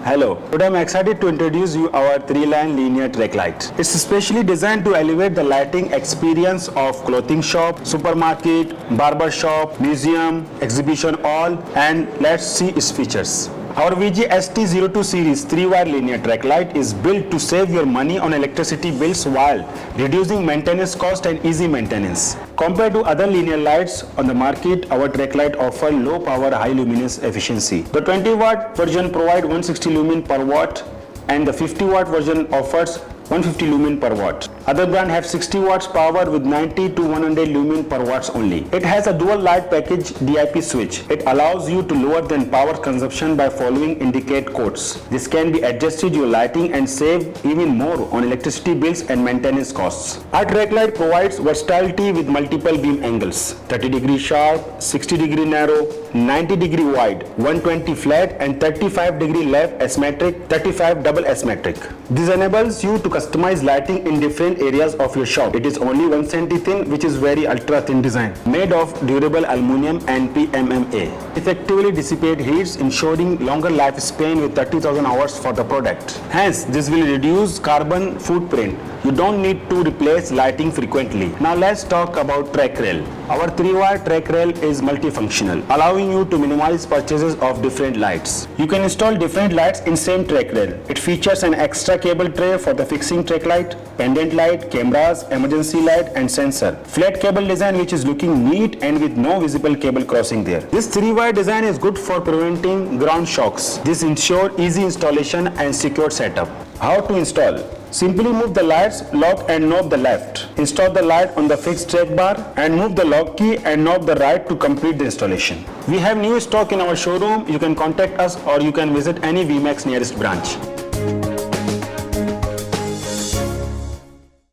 Hello, today I'm excited to introduce you our 3-line linear track light. It's specially designed to elevate the lighting experience of clothing shop, supermarket, barber shop, museum, exhibition hall, and let's see its features. Our VG-ST02 series 3-wire linear track light is built to save your money on electricity bills while reducing maintenance cost and easy maintenance. Compared to other linear lights on the market, our track light offer low power, high luminous efficiency. The 20-watt version provides 160 lumen per watt and the 50-watt version offers 150 lumen per watt. Other brand have 60 watts power with 90 to 100 lumen per watts only. It has a dual light package DIP switch. It allows you to lower the power consumption by following indicate codes. This can be adjusted your lighting and save even more on electricity bills and maintenance costs. Our track light provides versatility with multiple beam angles, 30 degree sharp, 60 degree narrow, 90 degree wide, 120 flat and 35 degree left asymmetric, 35 double asymmetric. This enables you to customize lighting in different areas of your shop. It is only 1 cm thin, which is very ultra thin design, made of durable aluminum and PMMA. Effectively dissipate heats, ensuring longer lifespan with 30,000 hours for the product. Hence, this will reduce carbon footprint. You don't need to replace lighting frequently. Now let's talk about track rail. Our 3-wire track rail is multifunctional, allowing you to minimize purchases of different lights. You can install different lights in same track rail. It features an extra cable tray for the fixing track light, pendant light, cameras, emergency light and sensor. Flat cable design which is looking neat and with no visible cable crossing there. This 3-wire design is good for preventing ground shocks. This ensures easy installation and secure setup. How to install? Simply move the lights, lock and knob the left. Install the light on the fixed track bar and move the lock key and knob the right to complete the installation. We have new stock in our showroom. You can contact us or you can visit any VMAX nearest branch.